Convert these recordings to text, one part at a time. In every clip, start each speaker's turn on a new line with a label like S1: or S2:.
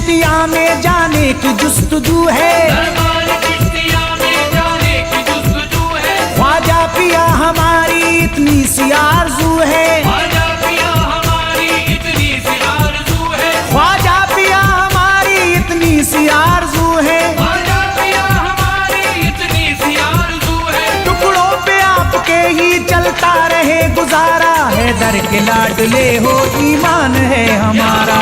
S1: चिश्तिया में जाने की जुस्तजू है, ख्वाजा पिया हमारी इतनी सी आरज़ू है, ख्वाजा पिया हमारी इतनी सी आरज़ू है, टुकड़ों पे आपके ही चलता रहे गुजारा, है दर के लाडले हो ईमान है हमारा,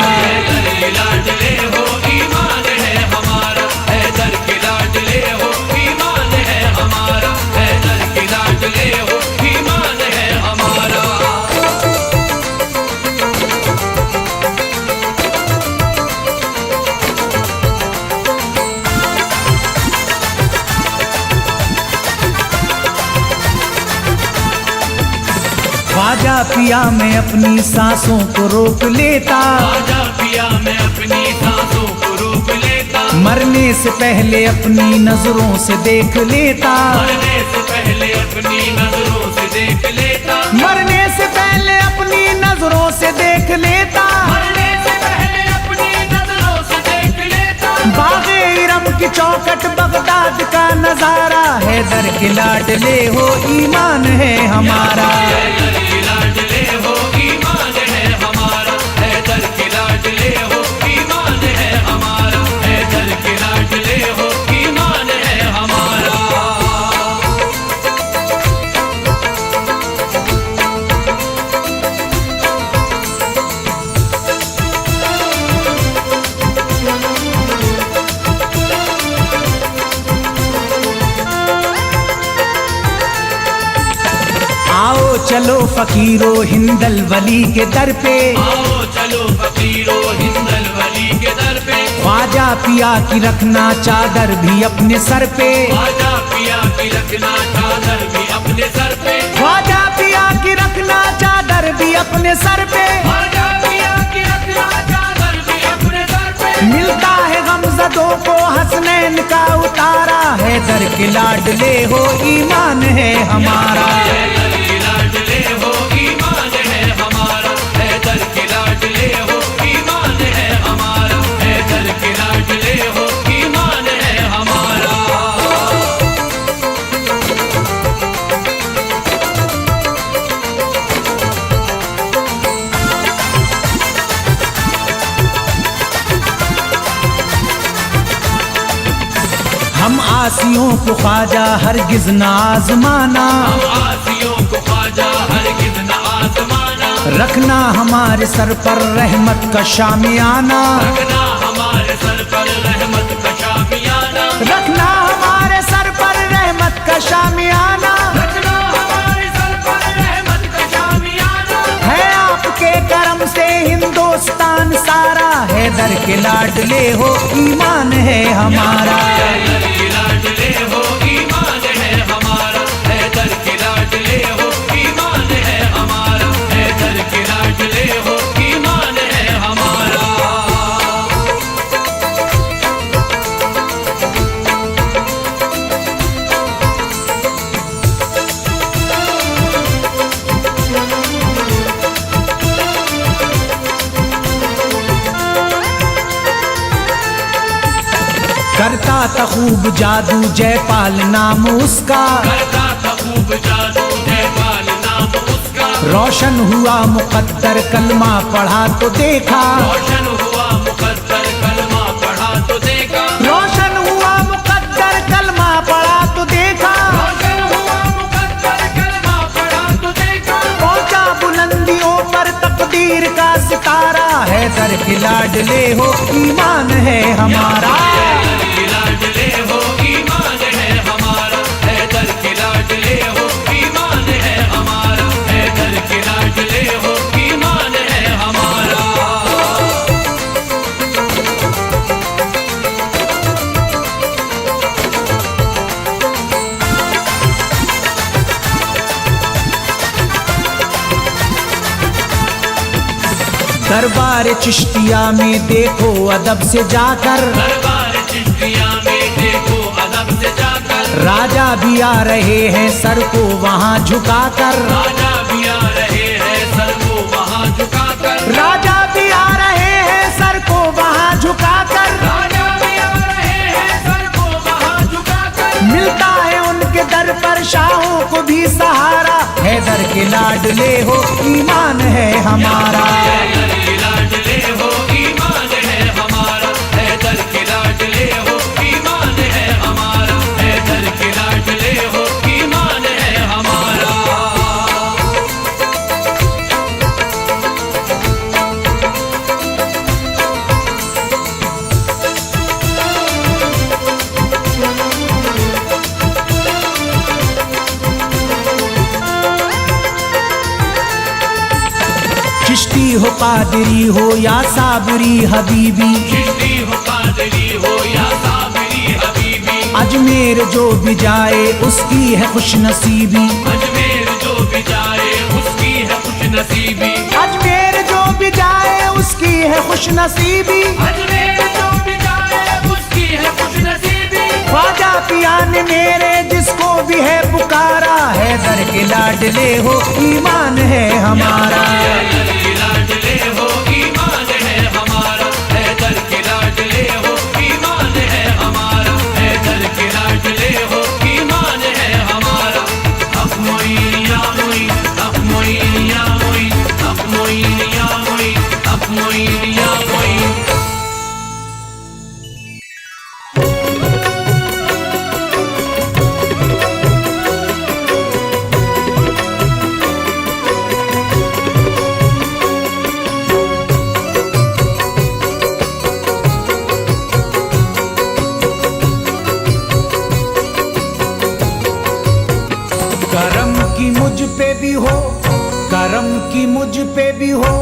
S1: ख्वाजा पिया मैं अपनी सांसों को रोक लेता, मरने से पहले अपनी नजरों से देख लेता, मरने से पहले अपनी नजरों से देख लेता, बाग़े इरम की चौखट बगदाद का नजारा, है दर के लाडले हो ईमान है हमारा, चलो फकीरो हिंदल वली के दर पे, ख्वाजा पिया की रखना चादर भी अपने सर पे, ख्वाजा पिया की रखना चादर भी अपने सर पे, मिलता है गमज़दों को हसनैन का उतारा, है दर के लाडले हो ईमान है हमारा, हम आसियों को ख्वाजा हरगिज़ न आज़माना, रखना हमारे सर पर रहमत का शामियाना, रखना हमारे सर पर रहमत का शामियाना, है आपके करम से हिंदुस्तान सारा, है दर के लाडले हो ईमान है हमारा, करता था खूब जादू जयपाल नाम उसका, रोशन हुआ मुकद्दर कलमा पढ़ा तो देखा, रोशन हुआ मुकद्दर कलमा पढ़ा तो देखा, पहुंचा बुलंदियों पर तकदीर का सितारा, है दर के लाडले हो ईमान है हमारा, दरबार चिश्तिया में देखो अदब से जाकर, राजा भी आ रहे हैं सर को वहाँ झुकाकर, राजा भी आ रहे हैं सर को वहाँ झुकाकर, शहंशाहों को भी सहारा, हैदर के लाडले हो ईमान है हमारा।
S2: हैदर के लाडले हो ईमान है हमारा, हैदर के लाडले हो ईमान है हमारा, हैदर के लाडले हो ईमान है हमारा।
S1: चिश्ती हो कादरी हो या साबरी हबीबी,
S2: चिश्ती हो कादरी हो या साबरी हबीबी,
S1: अजमेर जो भी जाए उसकी है खुश नसीबी।
S2: अजमेर जो भी जाए उसकी है खुश नसीबी,
S1: अजमेर जो भी जाए उसकी है खुश नसीबी।
S2: अजमेर जो भी जाए उसकी है खुश नसीबी।
S1: ख्वाजा पिया ने मेरे जिसको भी है पुकारा, हैदर के लाडले हो ईमान है हमारा।
S2: हैदर के लाडले हो ईमान है हमारा, हैदर के लाडले हो ईमान है हमारा, हैदर के लाडले हो ईमान है हमारा। हक मोइन या मोइन, हक मोइन या मोइन, हक मोइन या मोइन, हक मोइन या मोइन।
S1: करम की मुझ पे भी हो, करम की मुझ पे भी हो,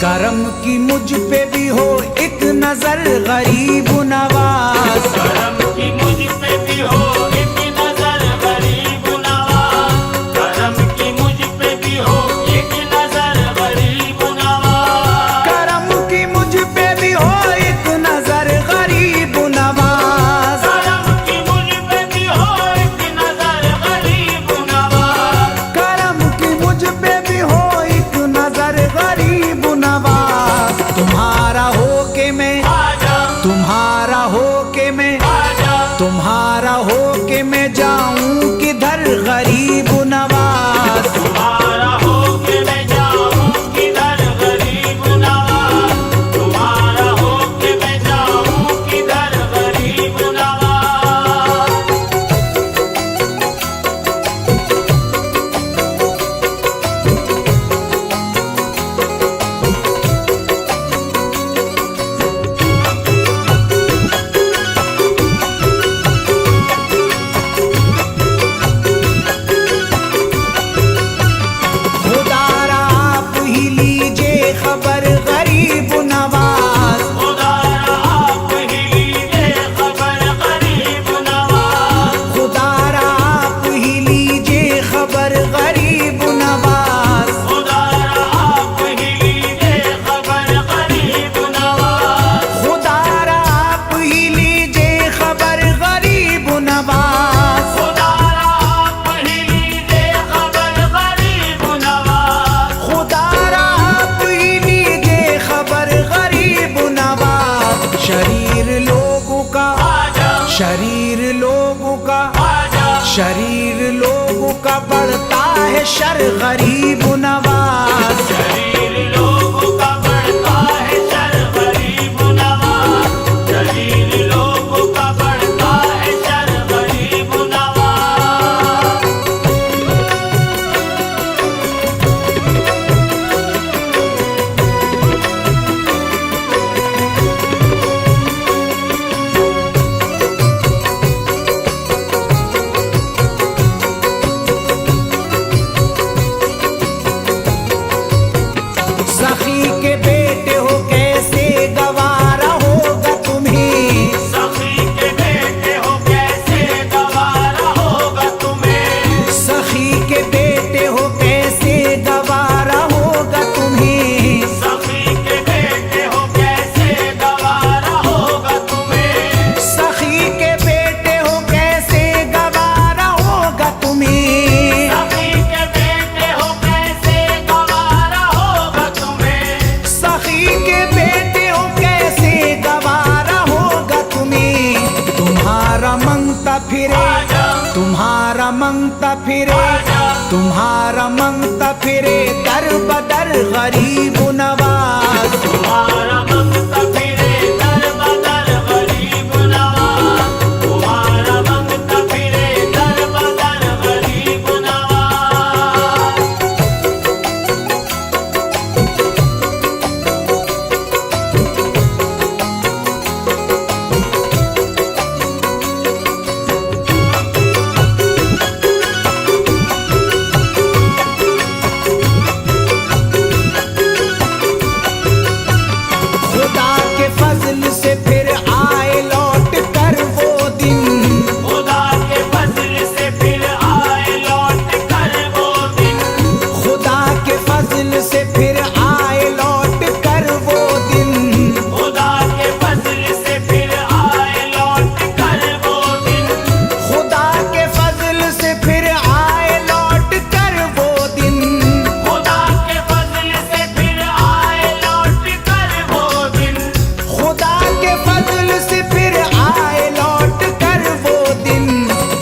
S1: करम की मुझ पे भी हो एक नजर गरीब नवाज।
S3: करम की मुझ पे भी हो एक नजर गरीब नवाज, करम की मुझ पे भी हो एक नजर गरीब नवाज,
S1: करम की मुझ पे भी हो एक नजर गरीब नवाज।
S3: करम की मुझ पे भी हो एक नजर गरीब नवाज,
S1: करम की मुझ पे भी हो एक नजर गरीब नवाज। तुम्हारा हो के मैं,
S3: आजा
S1: तुम्हारा हो के मैं,
S3: आजा
S1: तुम्हारा हो के मैं जाऊं किधर गरीब नवाज।
S3: तुम्हारा हो के मैं जाऊं किधर गरीब नवाज, तुम्हारा हो के मैं जाऊं किधर गरीब नवाज।
S1: खुदारा आप ही लीजिए खबर गरीब नवाज।
S3: खुदारा आप ही लीजिए खबर गरीब नवाज,
S1: खुदारा आप ही लीजिए खबर गरीब नवाज।
S3: खुदारा आप ही लीजिए खबर गरीब नवाज,
S1: खुदारा आप ही लीजिए खबर गरीब नवाज।
S3: खुदारा आप ही लीजिए खबर गरीब नवाज,
S1: खुदारा आप ही लीजिए खबर गरीब नवाज। शरीर लोगों का,
S3: आजा
S1: शरीर लोगों का,
S3: आजा
S1: शरीर लोगों का बढ़ता है शर गरीब नवाज।
S3: शरीर लोगों का बढ़ता है शर गरीब नवाज, शरीर लोगों का बढ़ता है शर गरीब नवाज।
S1: मंगता फिरे, तुम्हारा मंगता फिरे दर बदर गरीब नवाज।
S3: तुम्हारा मंगता फिरे दर बदर गरीब नवाज, तुम्हारा मंगता फिरे दर बदर गरीब नवाज।
S1: खुदा के फजल से फिर आए लौट कर वो दिन,
S3: खुदा के फजल से फिर आए लौट कर वो दिन,
S1: खुदा के फजल से फिर आए लौट कर वो दिन,
S3: खुदा के फजल से फिर आए लौट कर वो दिन,
S1: खुदा के फजल से फिर आए लौट कर वो दिन,
S3: खुदा के फजल से फिर आए लौट कर वो दिन।
S1: खुदा के फजल से फिर आए लौट कर वो दिन।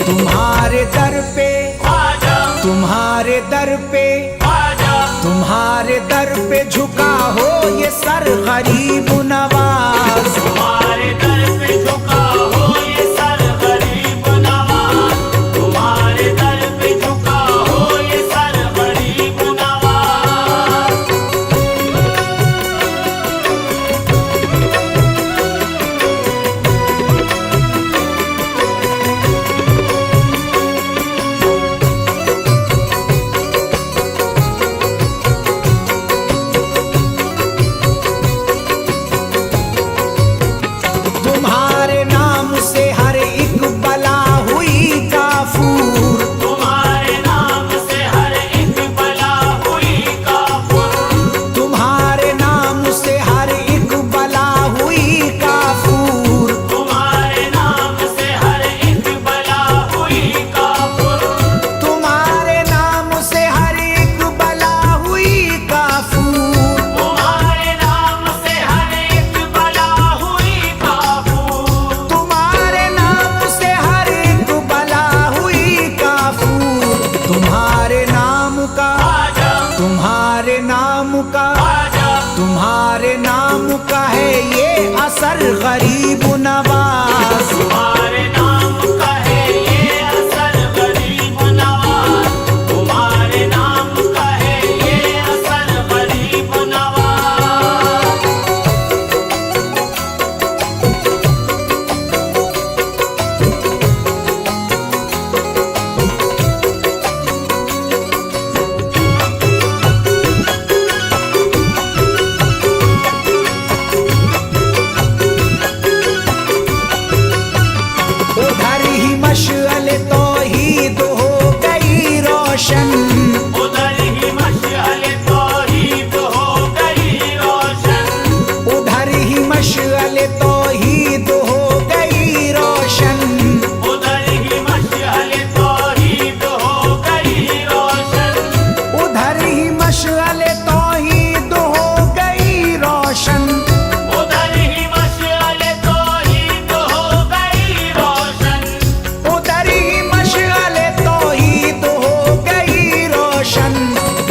S1: तुम्हारे दर पे,
S3: आजा
S1: तुम्हारे दर पे,
S3: आजा
S1: तुम्हारे दर पे झुका हो ये सर गरीब नवाज।
S3: तुम्हारे दर पे झुका हो ये सर गरीब नवाज, तुम्हारे दर पे झुका हो ये सर गरीब नवाज।
S1: तुम्हारे नाम से हर एक बला हुई काफूर,
S3: तुम्हारे नाम से हर एक बला हुई काफुर,
S1: तुम्हारे नाम से हर एक बला हुई काफूर,
S3: तुम्हारे नाम से हर एक बला हुई काफुर,
S1: तुम्हारे नाम से हर एक बला हुई काफूर,
S3: तुम्हारे नाम से हर एक बला हुई काफुर।
S1: तुम्हारे नाम से हर एक बला हुई काफूर। तुम्हारे नाम का,
S3: आजा
S1: तुम्हारे नाम का,
S3: आजा
S1: तुम्हारे नाम का है ये असर गरीब नवाज।
S3: तुम्हारे नाम का है ये असर गरीब नवाज, तुम्हारे नाम का है ये असर गरीब नवाज।
S1: उधर ही मशअले तौहीद हो गई रोशन,
S3: उधर ही मशअले तौहीद हो गई रोशन,
S1: उधर ही मशअले तौहीद हो गई रोशन,
S3: उधर ही मशअले तौहीद हो गई रोशन,
S1: उधर ही मशअले तौहीद हो गई रोशन,
S3: उधर ही मशअले तौहीद हो गई रोशन।
S1: उधर ही मशअले तौहीद हो गई रोशन।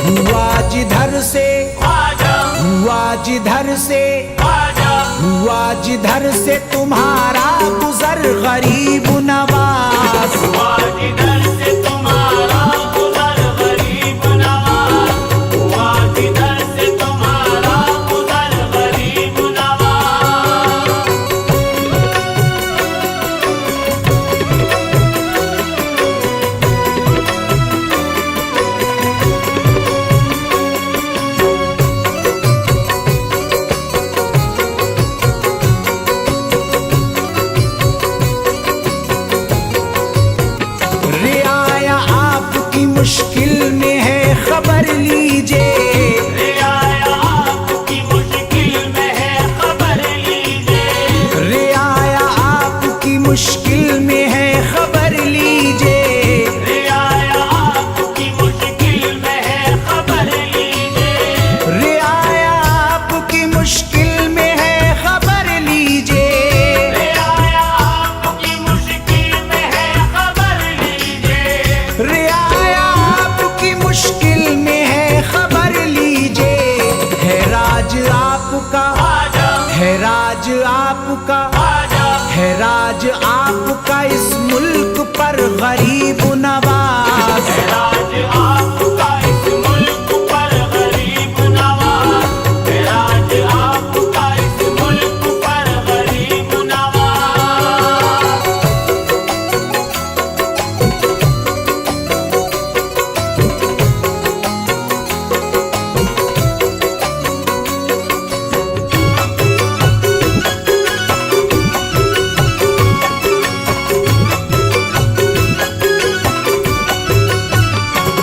S1: हुआ जिधर से,
S3: आजा
S1: हुआ जिधर से,
S3: आजा
S1: हुआ जिधर से तुम्हारा गुजर गरीब नवाज।
S3: हुआ जिधर से तुम्हारा गुजर गरीब नवाज, हुआ जिधर से तुम्हारा गुजर गरीब नवाज।
S1: रे राज आपका, है राज आपका, है राज आपका इस मुल्क पर गरीब नवाज।
S3: है राज आपका इस मुल्क पर गरीब नवाज, है राज आपका इस मुल्क पर गरीब नवाज।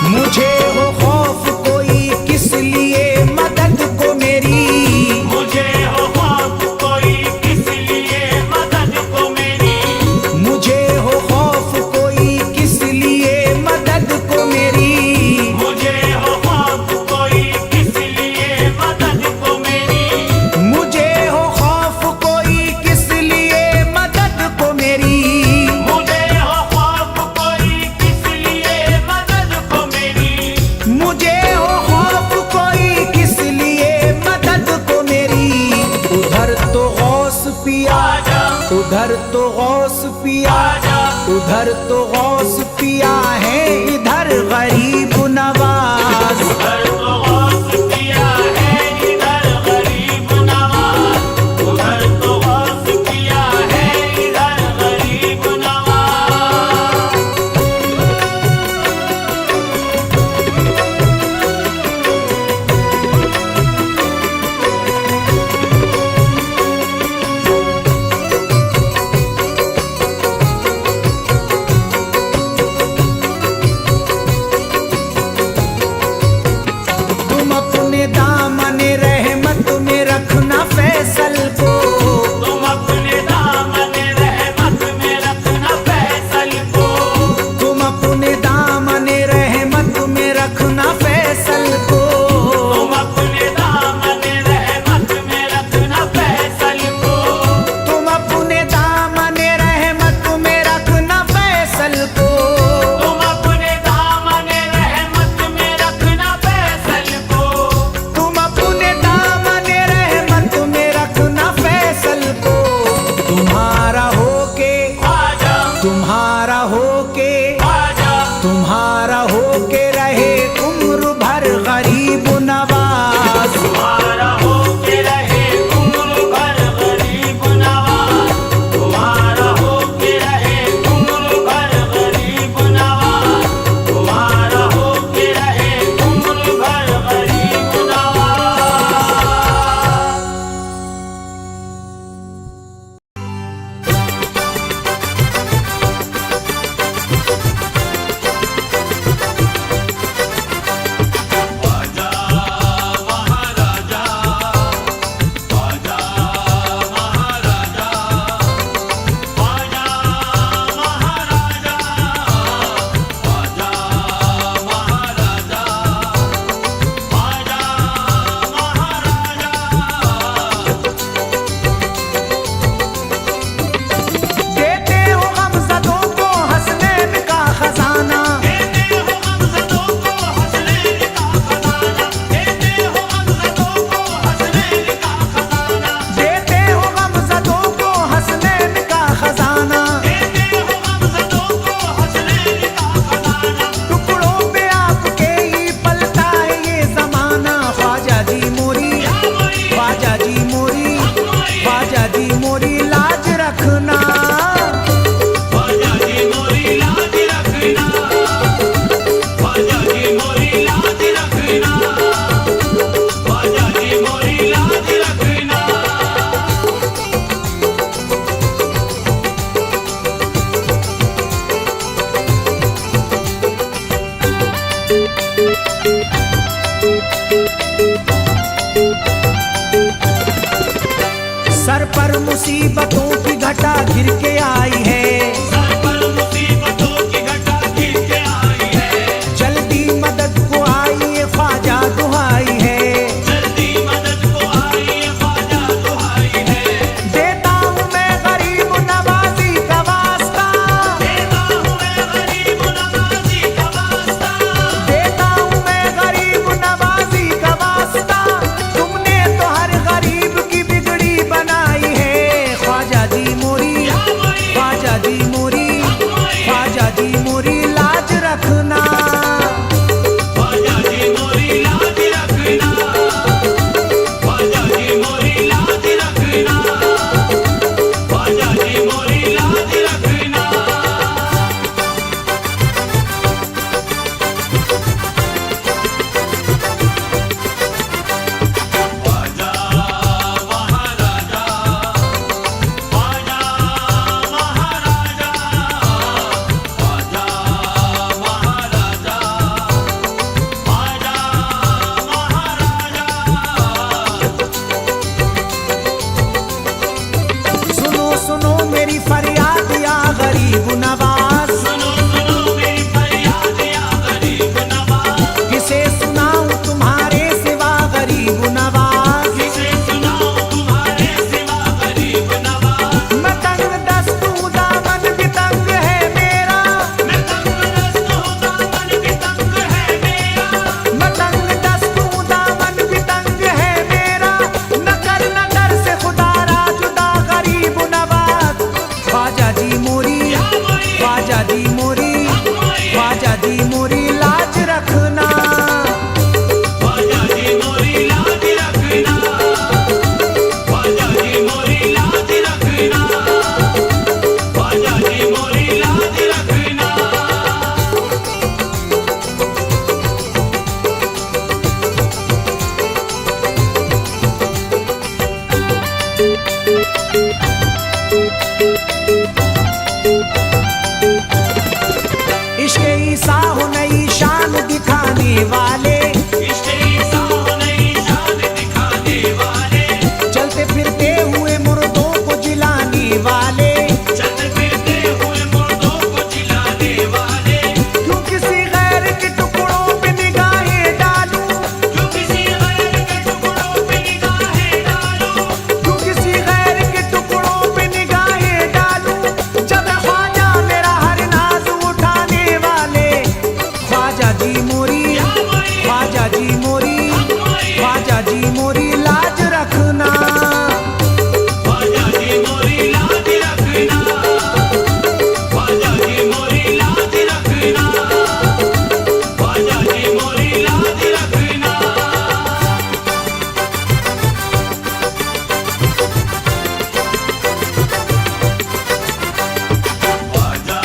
S1: मुझे हो खौफ कोई किस लिए मदद को मेरी,
S3: मुझे हो खौफ कोई किस लिए मदद को मेरी,
S1: मुझे हो खौफ कोई किस लिए मदद को मेरी,
S3: मुझे हो खौफ कोई किस लिए मदद को मेरी,
S1: मुझे हो खौफ कोई किस लिए मदद को मेरी,
S3: मुझे हो खौफ कोई किस लिए मदद को मेरी।
S1: मुझे हो खौफ कोई किस लिए मदद को मेरी। उधर तो गौस पिया, उधर तो गौस पिया, उधर तो गौस पिया है, इधर गरीब नवाज।
S3: उधर तो गौस पिया है, इधर गरीब नवाज, उधर तो गौस पिया है, इधर गरीब नवाज।
S1: तुम अपने दामने रहमत में रखना फैसल को,
S3: तुम अपने दामन रहमत में रखना फैसल को,
S1: तुम अपने दामने रहमत में रखना फैसल को,
S3: तुम अपने दामन रहमत में रखना फैसल को,
S1: तुम अपने दामने रहमत में रखना फैसल को।
S3: तुम अपने दामन रहमत में रखना फैसल को,
S1: तुम अपने दामने रहमत में रखना फैसल को। तुम्हारा होके,
S3: आजा
S1: तुम्हारा होके,
S3: आजा
S1: तुम्हारा होके रहे उम्र भर गरीब नवाज।
S3: तुम्हारा होके रहे उम्र भर गरीब नवाज, तुम्हारा होके रहे उम्र भर गरीब नवाज, तुम्हारा होके रहे उम्र भर गरीब नवाज।
S2: आजा महाराजा, आजा महाराजा, आजा महाराजा, आजा महाराजा, आजा महाराजा।
S1: देते हो गमज़दों को हसनैन का खजाना,
S3: देते हो गमज़दों को हसनैन का खजाना, देते हो गमज़दों को हसनैन का खजाना,
S1: देते हो गमज़दों को हसनैन का खजाना।
S3: देते हो गमज़दों को हसनैन का खजाना।
S1: टुकड़ों पे आपके ही पलता है ये जमाना। ख्वाजा जी मोरी, ख्वाजा जी मोरी, ख्वाजा जी मोरी लाज रखना।
S2: ख्वाजा जी मोरी लाज रखना, ख्वाजा जी मोरी लाज रखना, ख्वाजा जी मोरी लाज रखना।
S1: सर पर मुसीबतों की घटा गिर के आई है,
S3: सर पर मुसीबतों की घटा गिर के आई है,
S1: जल्दी मदद को आई ये ख्वाजा दुहाई है।
S3: जल्दी मदद को आई ये ख्वाजा दुहाई है।
S1: देता हूँ मैं गरीब नवाजी का वास्ता,
S3: देता हूँ मैं गरीब नवाजी का वास्ता,
S1: देता हूँ मैं गरीब नवाजी का वास्ता। तुमने तो हर गरीब नवाज।
S3: सुनो सुनो मेरी फरियाद या गरीब नवाज,
S1: किसे सुनाऊं तुम्हारे सिवा गरीब नवाज।
S3: किसे सुनाऊं तुम्हारे सिवा गरीब नवाज।
S1: मैं तंग दस्त हूँ दामन भी तंग है मेरा,
S3: मैं तंग दस्त हूँ दामन भी तंग है मेरा,
S1: मैं तंग दस्त हूँ दामन भी तंग है मेरा। न कर न दर से खुदा रा जुदा गरीब नवाज। ख्वाजा जी मोरी, ख्वाजा जी मोरी, ख्वाजा जी मोरी लाज रखना।
S3: ख्वाजा जी मोरी लाज रखना, ख्वाजा जी मोरी लाज रखना, ख्वाजा जी मोरी लाज रखना।
S1: इश्क ईसा हो नई शान दिखाने वाले,
S3: इश्क़ ईसा हो नई शान दिखाने वाले,
S1: चलते फिरते हुए मुर्दों को जिलाने वाले।
S3: चलते फिरते हुए मुर्दों को जिलाने वाले।
S1: क्यों किसी गैर के टुकड़ों पे निगाहें डालूं,
S3: जो किसी गैर के टुकड़ों पे निगाहें डालो,
S1: क्यों किसी गैर के टुकड़ों पे निगाहें डालूं। जब ख्वाजा मेरा हर नाज उठाने वाले। ख्वाजा जी मोरी, ख्वाजा जी मोरी, ख्वाजा जी मोरी लाज रखना।
S3: ख्वाजा जी मोरी लाज रखना, ख्वाजा जी मोरी लाज रखना, ख्वाजा जी मोरी लाज रखना। ख्वाजा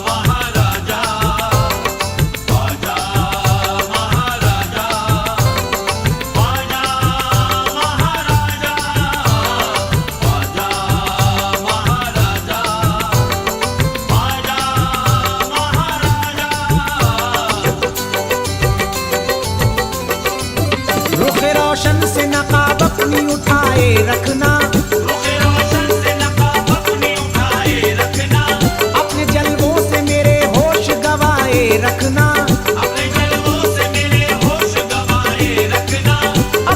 S3: महाराजा, ख्वाजा महाराजा, ख्वाजा महाराजा, ख्वाजा महाराजा, ख्वाजा महाराजा।
S1: रुख रोशन से नकाब अपनी उठाए रखना,
S3: रुख रोशन से नकाब अपनी उठाए रखना,
S1: अपने जलवों से मेरे होश गवाए रखना।
S3: अपने जलवों से मेरे होश गवाए रखना,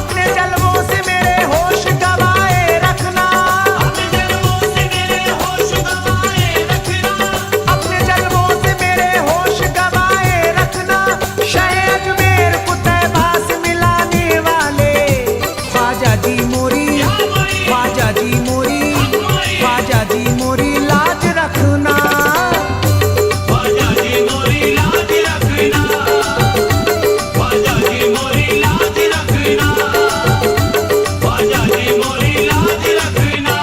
S1: अपने जलवों से मेरे होश गवाए रखना।
S3: अपने जलवों से मेरे होश गवाए रखना,
S1: अपने जलवों से मेरे होश गवाए रखना। शह अजमेर को तैबा से मिलाने वाले। ख्वाजा जी मोरी, ख्वाजा जी मोरी, ख्वाजा जी मोरी लाज रखना।
S3: ख्वाजा जी मोरी लाज रखना, ख्वाजा जी मोरी लाज रखना, ख्वाजा जी मोरी लाज रखना।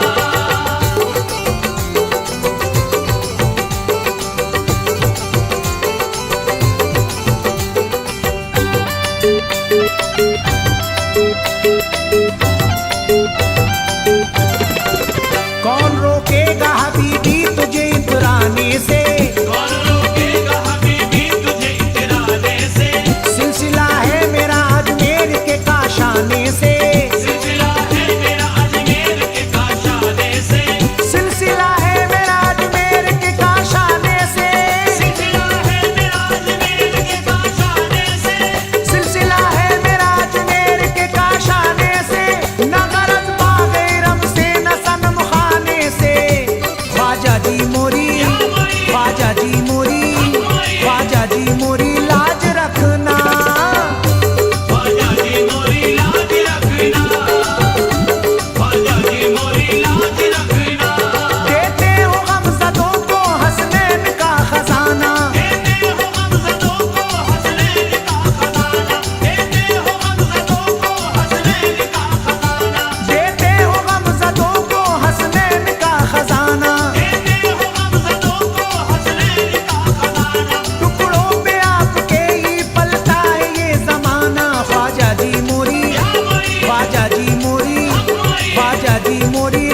S1: कौन रोकेगा हबीबी तुझे इतराने से।
S3: कौन रोकेगा हबीबी तुझे इतराने से।
S1: सिलसिला है मेरा अजमेर के काशाने से।
S3: सिलसिला है मेरा अजमेर के काशाने से।
S1: सिलसिला है मेरा अजमेर के काशाने से।
S3: सिलसिला है मेरा अजमेर के काशाने से।
S1: सिलसिला है मेरा अजमेर के काशाने से। न गरज बागे रम से न सनम खाने से। ख्वाजा जी मोरी, ख्वाजा जी मोरी, ख्वाजा जी मोरी लाज रखना।
S3: ख्वाजा जी मोरी लाज रखना, ख्वाजा जी मोरी लाज रखना।
S1: देते हो गमज़दों को हसनैन का खजाना।
S3: देते हो गमज़दों को हसनैन का खजाना, देते हो गमज़दों को हसनैन का खजाना,
S1: देते हो गमज़दों को हसनैन का खजाना।
S3: देते हो गमज़दों को हसनैन का खजाना।
S1: टुकड़ों पे आपके ही पलता है ये जमाना। ख्वाजा जी मोरी, ख्वाजा जी मोरी, ख्वाजा जी मोरी